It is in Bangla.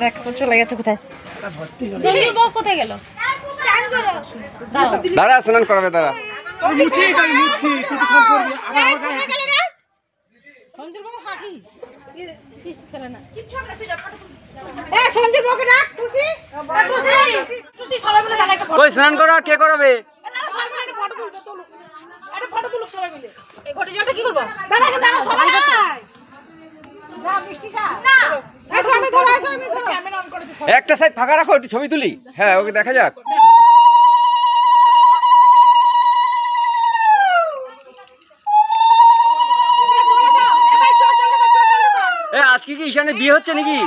দেখো চলে গেছে কোথায়। দাঁড়া স্নান করাবে দাঁড়া। কই স্নান করা কে করাবে? একটা সাইড ফাঁকা রাখো, একটু ছবি তুলি। হ্যাঁ ওকে দেখা যাক। আজকে কি ঈশানের বিয়ে হচ্ছে নাকি?